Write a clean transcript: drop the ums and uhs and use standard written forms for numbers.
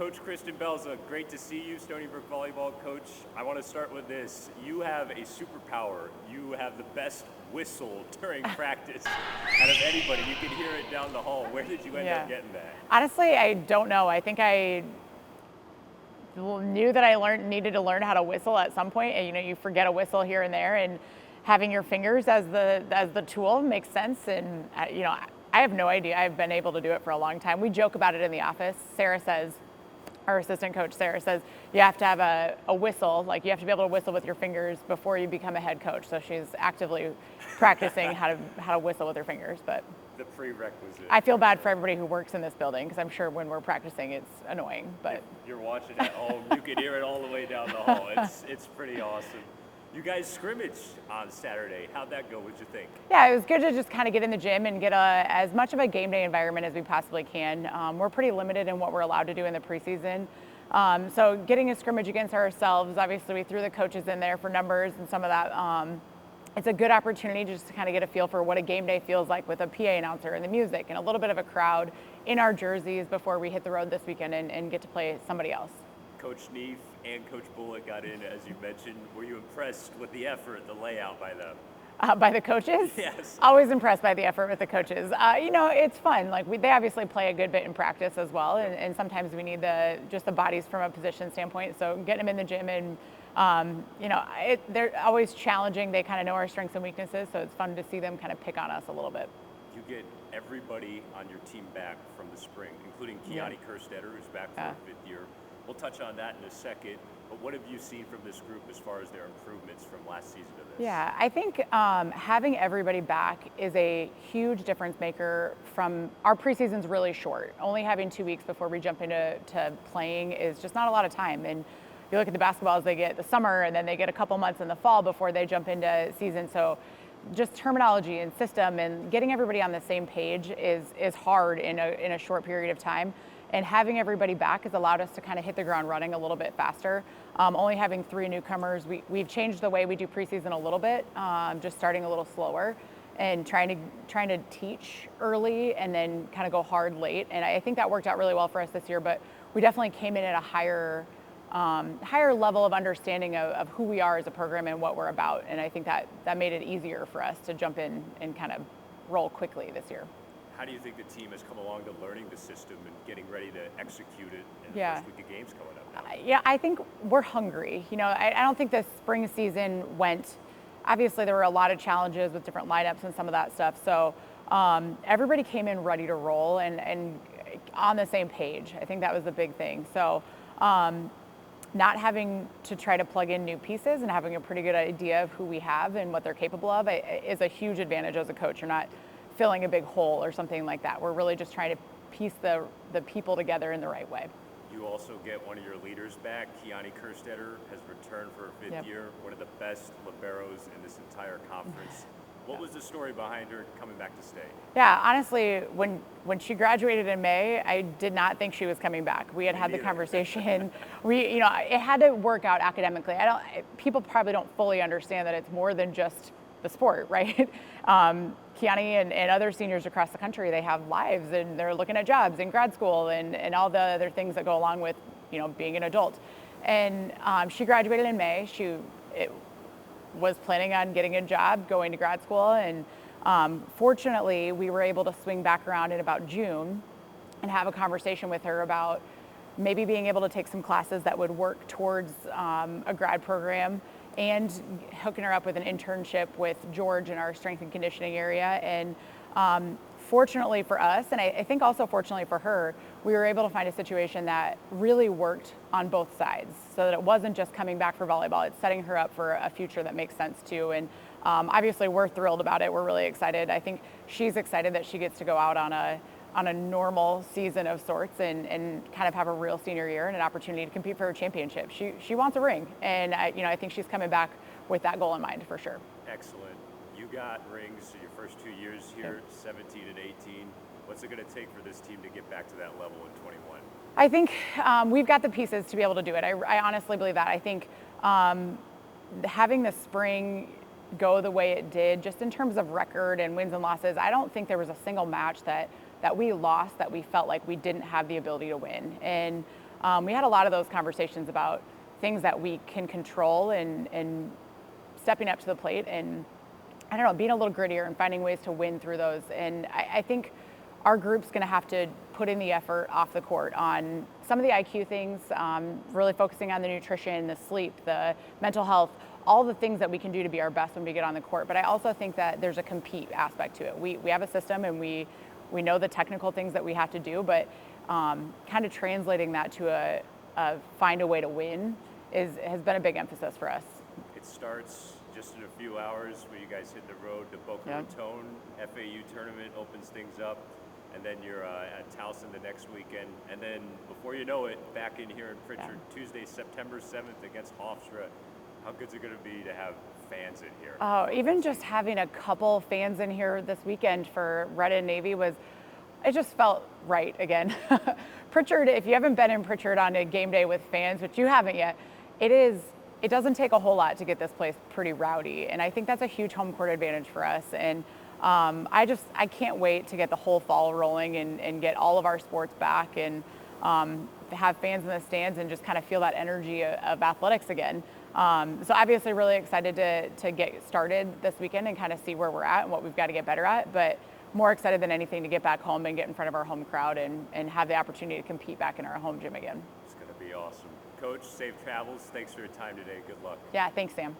Coach Kristin Belzung, great to see you, Stony Brook Volleyball coach. I want to start with this. You have a superpower. You have the best whistle during practice out of anybody. You can hear it down the hall. Where did you end up getting that? Honestly, I don't know. I think I knew that I needed to learn how to whistle at some point. And, you forget a whistle here and there, and having your fingers as the tool makes sense. And, I have no idea. I've been able to do it for a long time. We joke about it in the office. Our assistant coach, Sarah, says you have to have a whistle, like you have to be able to whistle with your fingers before you become a head coach. So she's actively practicing how to whistle with her fingers. But the prerequisite. I feel bad for everybody who works in this building because I'm sure when we're practicing it's annoying. But if you're watching at home, you can hear it all the way down the hall. It's pretty awesome. You guys scrimmaged on Saturday. How'd that go? What'd you think? Yeah, it was good to just kind of get in the gym and get as much of a game day environment as we possibly can. We're pretty limited in what we're allowed to do in the preseason. So getting a scrimmage against ourselves, obviously we threw the coaches in there for numbers and some of that. It's a good opportunity just to kind of get a feel for what a game day feels like with a PA announcer and the music and a little bit of a crowd in our jerseys before we hit the road this weekend and get to play somebody else. Coach Neef and Coach Bullock got in, as you mentioned. Were you impressed with the effort, the layout by them? By the coaches? Yes. Always impressed by the effort with the coaches. It's fun. They obviously play a good bit in practice as well, and sometimes we need just the bodies from a position standpoint. So getting them in the gym and they're always challenging. They kind of know our strengths and weaknesses, so it's fun to see them kind of pick on us a little bit. You get everybody on your team back from the spring, including Kiani Kerstetter, who's back for her fifth year. We'll touch on that in a second, but what have you seen from this group as far as their improvements from last season to this? Yeah, I think having everybody back is a huge difference maker. From our preseason's really short. Only having 2 weeks before we jump into playing is just not a lot of time. And you look at the basketballs, they get the summer and then they get a couple months in the fall before they jump into season. So just terminology and system and getting everybody on the same page is hard in a short period of time. And having everybody back has allowed us to kind of hit the ground running a little bit faster. Only having 3 newcomers, we've changed the way we do preseason a little bit, just starting a little slower and trying to teach early and then kind of go hard late. And I think that worked out really well for us this year, but we definitely came in at a higher level of understanding of who we are as a program and what we're about. And I think that made it easier for us to jump in and kind of roll quickly this year. How do you think the team has come along to learning the system and getting ready to execute it in the first week of games coming up now? I think we're hungry. I don't think the spring season went, obviously there were a lot of challenges with different lineups and some of that stuff. So everybody came in ready to roll and on the same page. I think that was the big thing. So not having to try to plug in new pieces and having a pretty good idea of who we have and what they're capable of is a huge advantage as a coach. You're not filling a big hole or something like that. We're really just trying to piece the people together in the right way. You also get one of your leaders back. Kiani Kerstetter has returned for her fifth year, one of the best liberos in this entire conference. What was the story behind her coming back to stay? Yeah, honestly, when she graduated in May, I did not think she was coming back. We had the conversation. It had to work out academically. People probably don't fully understand that it's more than just the sport, right? Kiani and other seniors across the country, they have lives and they're looking at jobs in grad school and all the other things that go along with, being an adult. And she graduated in May. She was planning on getting a job, going to grad school, and fortunately, we were able to swing back around in about June and have a conversation with her about maybe being able to take some classes that would work towards a grad program and hooking her up with an internship with George in our strength and conditioning area. And fortunately for us, and I think also fortunately for her, we were able to find a situation that really worked on both sides so that it wasn't just coming back for volleyball, it's setting her up for a future that makes sense too. And obviously we're thrilled about it. We're really excited. I think she's excited that she gets to go out on a normal season of sorts and kind of have a real senior year and an opportunity to compete for a championship. She wants a ring, and I think she's coming back with that goal in mind for sure. Excellent. You got rings your first 2 years here, 17 and 18. What's it going to take for this team to get back to that level in 21? I think we've got the pieces to be able to do it. I honestly believe that. I think having the spring go the way it did, just in terms of record and wins and losses, I don't think there was a single match that we lost that we felt like we didn't have the ability to win. And We had a lot of those conversations about things that we can control and stepping up to the plate and, I don't know, being a little grittier and finding ways to win through those. And I think our group's going to have to put in the effort off the court on some of the IQ things, really focusing on the nutrition, the sleep, the mental health, all the things that we can do to be our best when we get on the court. But I also think that there's a compete aspect to it. We have a system and we know the technical things that we have to do, but kind of translating that to a find a way to win has been a big emphasis for us. It starts just in a few hours when you guys hit the road. The Boca Raton FAU tournament opens things up, and then you're at Towson the next weekend. And then before you know it, back in here in Pritchard, Tuesday, September 7th against Hofstra. How good's it going to be to have fans in here? Oh, even just having a couple fans in here this weekend for Red and Navy it just felt right again. Pritchard, if you haven't been in Pritchard on a game day with fans, which you haven't yet, it doesn't take a whole lot to get this place pretty rowdy. And I think that's a huge home court advantage for us. And I can't wait to get the whole fall rolling and get all of our sports back and have fans in the stands and just kind of feel that energy of athletics again. So obviously really excited to get started this weekend and kind of see where we're at and what we've got to get better at, but more excited than anything to get back home and get in front of our home crowd and have the opportunity to compete back in our home gym again. It's going to be awesome. Coach, safe travels. Thanks for your time today. Good luck. Yeah, thanks, Sam.